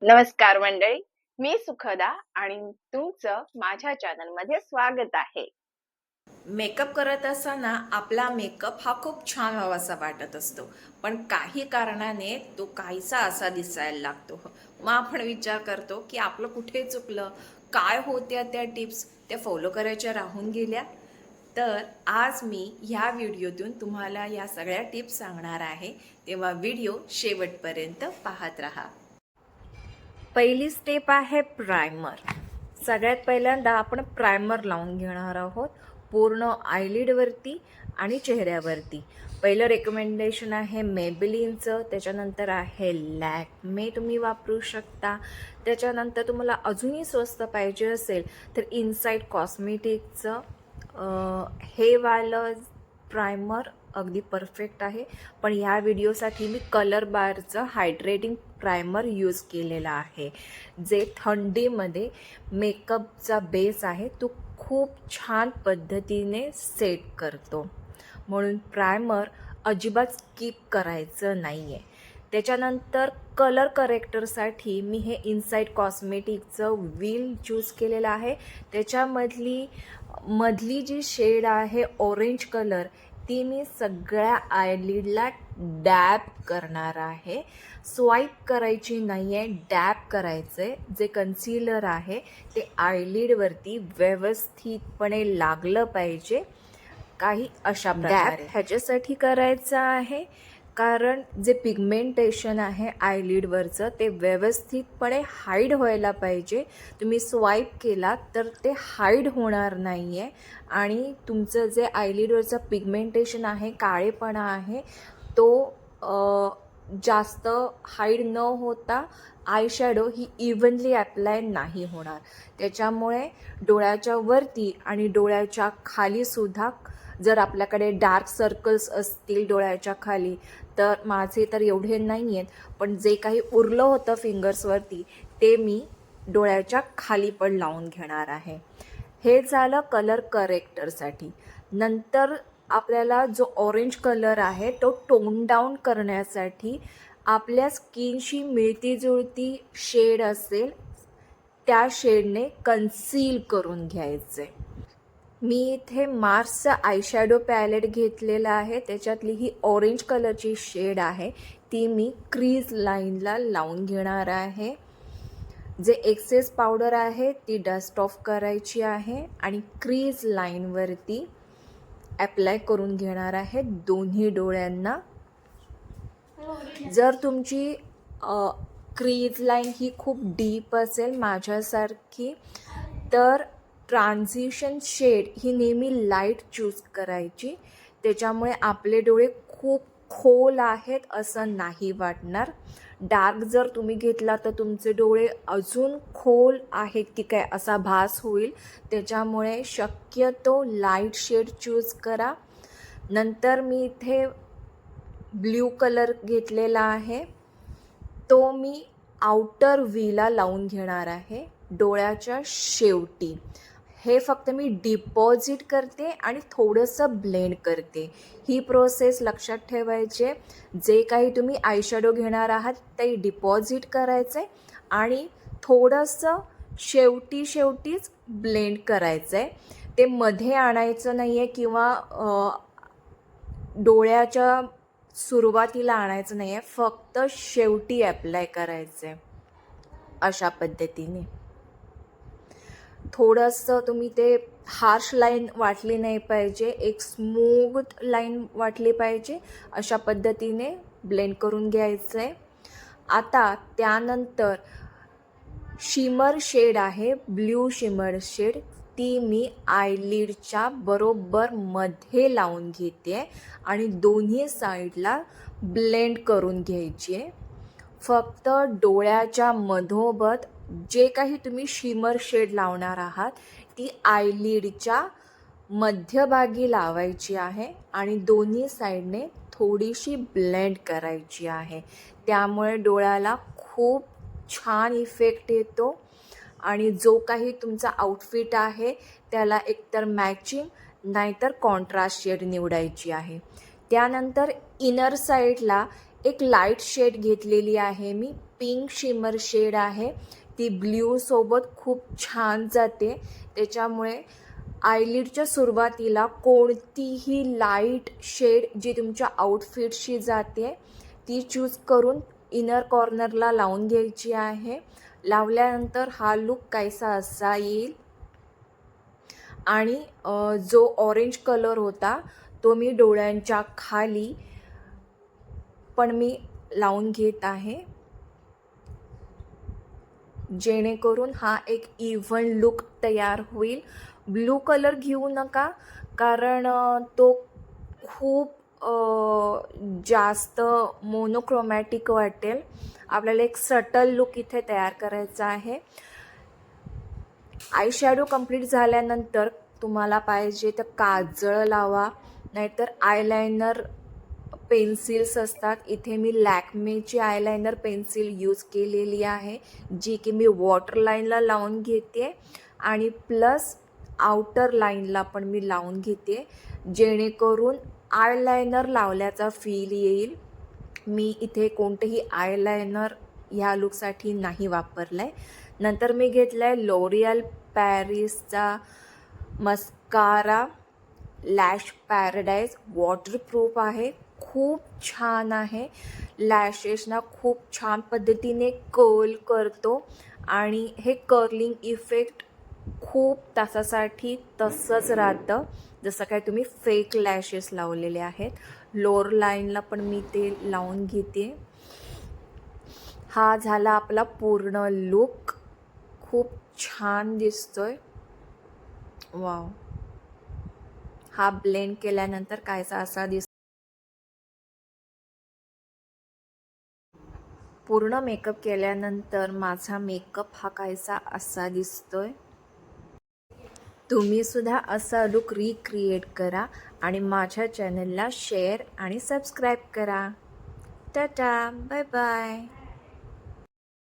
नमस्कार मंडळी, मी सुखदा आणि तुमचं माझ्या चॅनलमध्ये स्वागत आहे. मेकअप करत असताना आपला मेकअप हा खूप छान व्हावासा वाटत असतो, पण काही कारणाने तो काहीसा असा दिसायला लागतो. मग आपण विचार करतो की आपलं कुठे चुकलं, काय होत्या त्या टिप्स त्या फॉलो करायच्या राहून गेल्या. तर आज मी ह्या व्हिडिओतून तुम्हाला या सगळ्या टिप्स सांगणार आहे, तेव्हा व्हिडिओ शेवटपर्यंत पाहत राहा. पहिली स्टेप आहे प्रायमर. सगळ्यात पहिल्यांदा आपण प्रायमर लावून घेणार आहोत पूर्ण आयलिडवरती आणि चेहऱ्यावरती. पहिलं रेकमेंडेशन आहे मेबेलिनचं, त्याच्यानंतर आहे लॅक्मे तुम्ही वापरू शकता. त्याच्यानंतर तुम्हाला अजूनही स्वस्त पाहिजे असेल तर इनसाइड कॉस्मेटिकचं हे वालं प्रायमर अगदी परफेक्ट आहे. पण ह्या व्हिडिओसाठी मी कलर बारचं हायड्रेटिंग प्रायमर यूज केलेला आहे, जे थंडीमध्ये मेकअपचा बेस आहे तो खूप छान पद्धतीने सेट करतो. म्हणून प्रायमर अजिबात स्किप करायचं नाही आहे. त्याच्यानंतर कलर करेक्टरसाठी मी हे इनसाइड कॉस्मेटिकचं व्हील चूज केलेलं आहे. मधली जी शेड आहे ऑरेंज कलर, ती मी सगळ्या आयलिडला डॅब करणार आहे. स्वाईप करायची नाही आहे, डॅब करायचं आहे. जे कन्सिलर आहे ते आयलिडवरती व्यवस्थितपणे लागलं पाहिजे, काही अशा प्रकारे. ह्याच्यासाठी करायचं आहे कारण जे पिगमेंटेशन आहे आयलिडवरचं ते व्यवस्थितपणे हाईड व्हायला पाहिजे. तुम्ही स्वाईप केला तर ते हाईड होणार नाही आहे आणि तुमचं जे आयलिडवरचं पिगमेंटेशन आहे, काळेपणा आहे, तो जास्त हाईड न होता आयशॅडो ही इव्हनली अप्लाय नाही होणार. त्याच्यामुळे डोळ्याच्या वरती आणि डोळ्याच्या खालीसुद्धा जर आपल्याकडे डार्क सर्कल्स असतील डोळ्याच्या खाली, तर माझे तर एवढे नाही आहेत, पण जे काही उरलं होतं फिंगर्सवरती ते मी डोळ्याच्या खाली पण लावून घेणार आहे. हे झालं कलर करेक्टरसाठी. नंतर आपल्याला जो ऑरेंज कलर आहे तो टोन डाऊन करण्यासाठी आपल्या स्किनशी मिळती जुळती शेड असेल त्या शेडने कन्सील करून घ्यायचे. मी इथे मार्सचा आयशॅडो पॅलेट घेतलेला आहे. त्याच्यातली ही ऑरेंज कलरची शेड आहे ती मी क्रीज लाईनला लावून घेणार आहे. जे एक्सेस पावडर आहे ती डस्ट ऑफ करायची आहे आणि क्रीज लाईनवरती ॲप्लाय करून घेणार आहे दोन्ही डोळ्यांना. जर तुमची क्रीज लाईन ही खूप डीप असेल माझ्यासारखी, तर ट्रान्झिशन शेड ही नेहमी लाईट चूज करायची. त्याच्यामुळे आपले डोळे खूप खोल आहेत असं नाही वाटणार. डार्क जर तुम्ही घेतला तर तुमचे डोळे अजून खोल आहेत की काय असा भास होईल. त्याच्यामुळे शक्यतो लाईट शेड चूज करा. नंतर मी इथे ब्ल्यू कलर घेतलेला आहे, तो मी आउटर व्हीला लावून घेणार आहे डोळ्याच्या शेवटी. हे फक्त मी डिपॉझिट करते आणि थोडंसं ब्लेंड करते. ही प्रोसेस लक्षात ठेवायचे. जे काही तुम्ही आयशॅडो घेणार आहात ते डिपॉझिट करायचं आहे आणि थोडंसं शेवटीच ब्लेंड करायचं आहे. ते मध्ये आणायचं नाही आहे किंवा डोळ्याच्या सुरुवातीला आणायचं नाही आहे, फक्त शेवटी ॲप्लाय करायचं आहे. अशा पद्धतीने थोडंसं तुम्ही ते हार्श लाईन वाटली नाही पाहिजे, एक स्मूथ लाईन वाटली पाहिजे. अशा पद्धतीने ब्लेंड करून घ्यायचं आहे. आता त्यानंतर शिमर शेड आहे, ब्ल्यू शिमर शेड, ती मी आयलिडच्या बरोबर मध्ये लावून घेते आणि दोन्ही साईडला ब्लेंड करून घ्यायची आहे. फक्त डोळ्याच्या मधोमध जे काही तुम्ही शिमर शेड लावणार आहात ती आयलिडच्या मध्यभागी लावायची आहे आणि दोन्ही साईडने थोडीशी ब्लेंड करायची आहे. त्यामुळे डोळ्याला खूप छान इफेक्ट येतो आणि जो काही तुमचा आउटफिट आहे त्याला एकतर मॅचिंग नाहीतर कॉन्ट्रास्ट शेड निवडायची आहे. त्यानंतर इनर साईडला एक लाईट शेड घेतलेली आहे मी, पिंक शिमर शेड आहे, ती ब्ल्यू सोबत खूप छान जाते. त्याच्यामुळे आयलिडच्या सुरुवातीला कोणतीही लाईट शेड जी तुमच्या आउटफिटशी जाते ती चूज करून इनर कॉर्नरला लावून घ्यायची आहे. लावल्यानंतर हा लुक काहीसा असा येईल. आणि जो ऑरेंज कलर होता तो मी डोळ्यांच्या खाली पण मी लावून घेत आहे, जेणेकरून हा एक इव्हन लुक तयार होईल. ब्लू कलर घेऊ नका, कारण तो खूप जास्त मोनोक्रोमॅटिक वाटेल. आपल्याला एक सटल लुक इथे तयार करायचा आहे. आय शॅडो कंप्लीट झाल्यानंतर तुम्हाला पाहिजे तर काजळ लावा, नाहीतर आयलायनर पेन्सिल्स असतात. इथे मी लॅक्मेची आयलायनर पेन्सिल यूज केलेली आहे, जी की मी वॉटर लाईनला लावून घेते आणि प्लस आउटर लाईनला पण मी लावून घेते, जेणेकरून आयलायनर लावल्याचा फील येईल. मी इथे कोणतेही आयलायनर ह्या लुकसाठी नाही वापरलं आहे. नंतर मी घेतला आहे लॉरियल पॅरिसचा मस्कारा लॅश पॅराडाईज. वॉटरप्रूफ आहे, खूप छान आहे. लॅशेसना खूप छान पद्धतीने कर्ल करतो आणि हे कर्लिंग इफेक्ट खूप तासासाठी तसंच राहतं, जसं काय तुम्ही फेक लॅशेस लावलेले आहेत. लोअर लाईनला पण मी ते लावून घेते. हा झाला आपला पूर्ण लुक. खूप छान दिसतोय. वाव, हा ब्लेंड केल्यानंतर कायसा असा दिसतो. पूर्ण मेकअप केल्यानंतर माझा मेकअप हा कायसा असा दिसतोय. तुम्ही सुद्धा असा लुक रिक्रिएट करा आणि माझ्या चॅनलला शेअर आणि सबस्क्राईब करा. Tata, bye bye.